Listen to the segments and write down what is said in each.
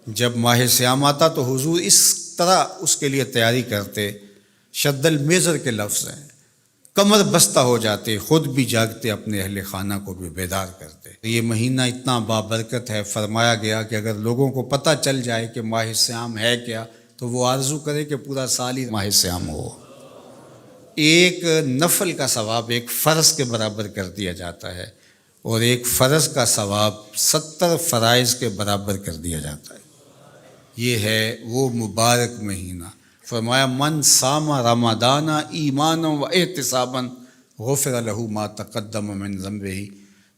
جب ماہ سیام آتا تو حضور اس طرح اس کے لیے تیاری کرتے، شد المیزر کے لفظ ہیں، کمر بستہ ہو جاتے، خود بھی جاگتے، اپنے اہل خانہ کو بھی بیدار کرتے۔ یہ مہینہ اتنا بابرکت ہے، فرمایا گیا کہ اگر لوگوں کو پتہ چل جائے کہ ماہ سیام ہے کیا تو وہ آرزو کرے کہ پورا سال ہی ماہ سیام ہو۔ ایک نفل کا ثواب ایک فرض کے برابر کر دیا جاتا ہے، اور ایک فرض کا ثواب 70 فرائض کے برابر کر دیا جاتا ہے۔ یہ ہے وہ مبارک مہینہ۔ فرمایا من صام رمضان ایمانا و احتسابا غفر له ما تقدم من ذنبہ،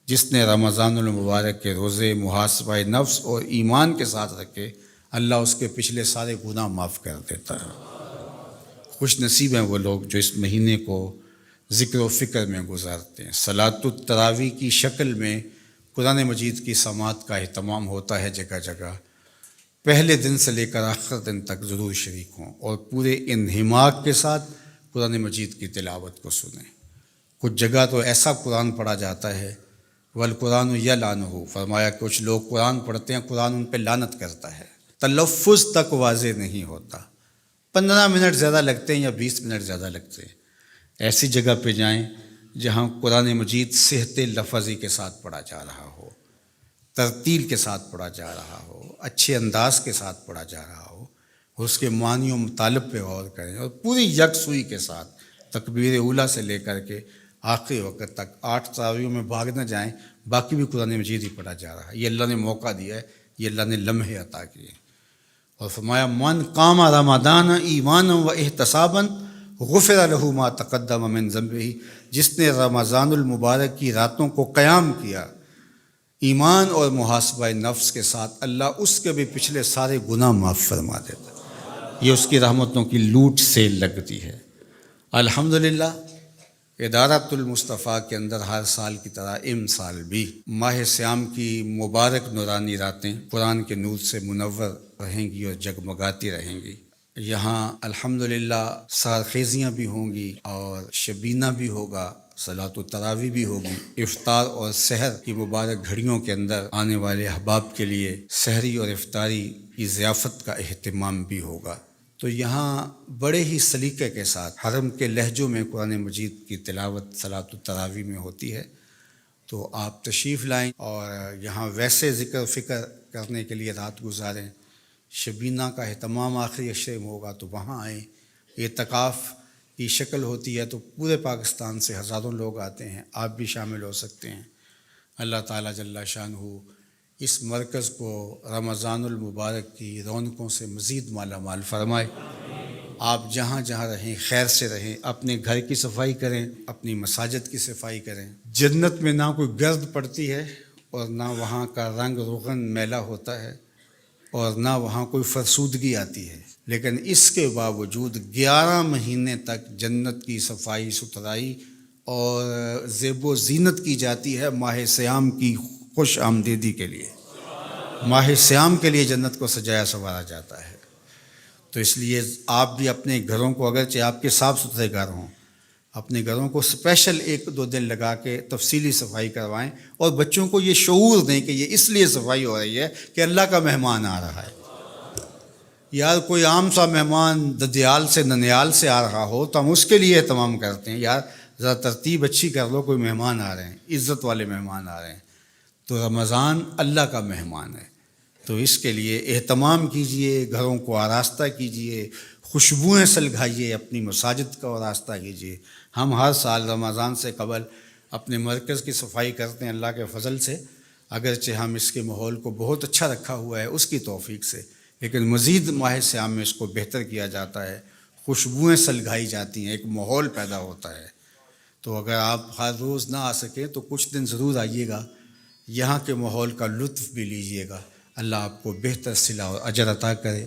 جس نے رمضان المبارک کے روزے محاسبہ نفس اور ایمان کے ساتھ رکھے، اللہ اس کے پچھلے سارے گناہ معاف کر دیتا ہے۔ خوش نصیب ہیں وہ لوگ جو اس مہینے کو ذکر و فکر میں گزارتے ہیں۔ صلاۃ التراویح کی شکل میں قرآن مجید کی سماعت کا اہتمام ہوتا ہے جگہ جگہ۔ پہلے دن سے لے کر آخر دن تک ضرور شریک ہوں اور پورے انہماک کے ساتھ قرآن مجید کی تلاوت کو سنیں۔ کچھ جگہ تو ایسا قرآن پڑھا جاتا ہے والقرآن یلعنہ، فرمایا کچھ لوگ قرآن پڑھتے ہیں، قرآن ان پہ لعنت کرتا ہے، تلفظ تک واضح نہیں ہوتا، 15 منٹ زیادہ لگتے ہیں یا 20 منٹ زیادہ لگتے ہیں۔ ایسی جگہ پہ جائیں جہاں قرآن مجید صحت لفظی کے ساتھ پڑھا جا رہا ہو، ترتیل کے ساتھ پڑھا جا رہا ہو، اچھے انداز کے ساتھ پڑھا جا رہا ہو، اس کے معنی و مطالب پہ غور کریں، اور پوری یکسوئی کے ساتھ تکبیر اولیٰ سے لے کر کے آخری وقت تک 8 تراویحوں میں بھاگ نہ جائیں، باقی بھی قرآن مجید ہی پڑھا جا رہا ہے۔ یہ اللہ نے موقع دیا ہے، یہ اللہ نے لمحے عطا کیے۔ اور فرمایا من قام رمضان ایمانا و احتسابا غفر له ما تقدم من ذنبہ، جس نے رمضان المبارک کی راتوں کو قیام کیا ایمان اور محاسبہ نفس کے ساتھ، اللہ اس کے بھی پچھلے سارے گناہ معاف فرما دیتا ہے۔ یہ اس کی رحمتوں کی لوٹ سے لگتی ہے۔ الحمدللہ ادارۃ المصطفیٰ کے اندر ہر سال کی طرح اس سال بھی ماہ سیام کی مبارک نورانی راتیں قرآن کے نور سے منور رہیں گی اور جگمگاتی رہیں گی۔ یہاں الحمدللہ سحرخیزیاں بھی ہوں گی اور شبینہ بھی ہوگا، صلاۃ التراویح بھی ہوگی، افطار اور سحر کی مبارک گھڑیوں کے اندر آنے والے احباب کے لیے سحری اور افطاری کی ضیافت کا اہتمام بھی ہوگا۔ تو یہاں بڑے ہی سلیقے کے ساتھ حرم کے لہجوں میں قرآن مجید کی تلاوت صلاۃ التراویح میں ہوتی ہے، تو آپ تشریف لائیں اور یہاں ویسے ذکر و فکر کرنے کے لیے رات گزاریں۔ شبینہ کا اہتمام آخری عشرے میں ہوگا تو وہاں آئیں۔ اعتکاف کی شکل ہوتی ہے تو پورے پاکستان سے ہزاروں لوگ آتے ہیں، آپ بھی شامل ہو سکتے ہیں۔ اللہ تعالیٰ جل شانہ اس مرکز کو رمضان المبارک کی رونقوں سے مزید مالا مال فرمائے۔ آپ جہاں جہاں رہیں خیر سے رہیں، اپنے گھر کی صفائی کریں، اپنی مساجد کی صفائی کریں۔ جنت میں نہ کوئی گرد پڑتی ہے اور نہ وہاں کا رنگ روغن میلا ہوتا ہے اور نہ وہاں کوئی فرسودگی آتی ہے، لیکن اس کے باوجود 11 مہینے تک جنت کی صفائی ستھرائی اور زیب و زینت کی جاتی ہے ماہ سیام کی خوش آمدیدی کے لیے۔ ماہ سیام کے لیے جنت کو سجایا سنوارا جاتا ہے۔ تو اس لیے آپ بھی اپنے گھروں کو، اگرچہ آپ کے صاف ستھرے گھر ہوں، اپنے گھروں کو اسپیشل 1-2 دن لگا کے تفصیلی صفائی کروائیں، اور بچوں کو یہ شعور دیں کہ یہ اس لیے صفائی ہو رہی ہے کہ اللہ کا مہمان آ رہا ہے۔ یار کوئی عام سا مہمان ددیال سے ننیال سے آ رہا ہو تو ہم اس کے لیے اہتمام کرتے ہیں، یار ذرا ترتیب اچھی کر لو، کوئی مہمان آ رہے ہیں، عزت والے مہمان آ رہے ہیں۔ تو رمضان اللہ کا مہمان ہے، تو اس کے لیے اہتمام کیجئے، گھروں کو آراستہ کیجئے، خوشبوئیں سلگھائیے، اپنی مساجد کا آراستہ کیجئے۔ ہم ہر سال رمضان سے قبل اپنے مرکز کی صفائی کرتے ہیں اللہ کے فضل سے، اگرچہ ہم اس کے ماحول کو بہت اچھا رکھا ہوا ہے اس کی توفیق سے، لیکن مزید ماہ سیام میں اس کو بہتر کیا جاتا ہے، خوشبوئیں سلگھائی جاتی ہیں، ایک ماحول پیدا ہوتا ہے۔ تو اگر آپ ہر روز نہ آ سکیں تو کچھ دن ضرور آئیے گا، یہاں کے ماحول کا لطف بھی لیجیے گا۔ اللہ آپ کو بہتر صلہ اور اجر عطا کرے۔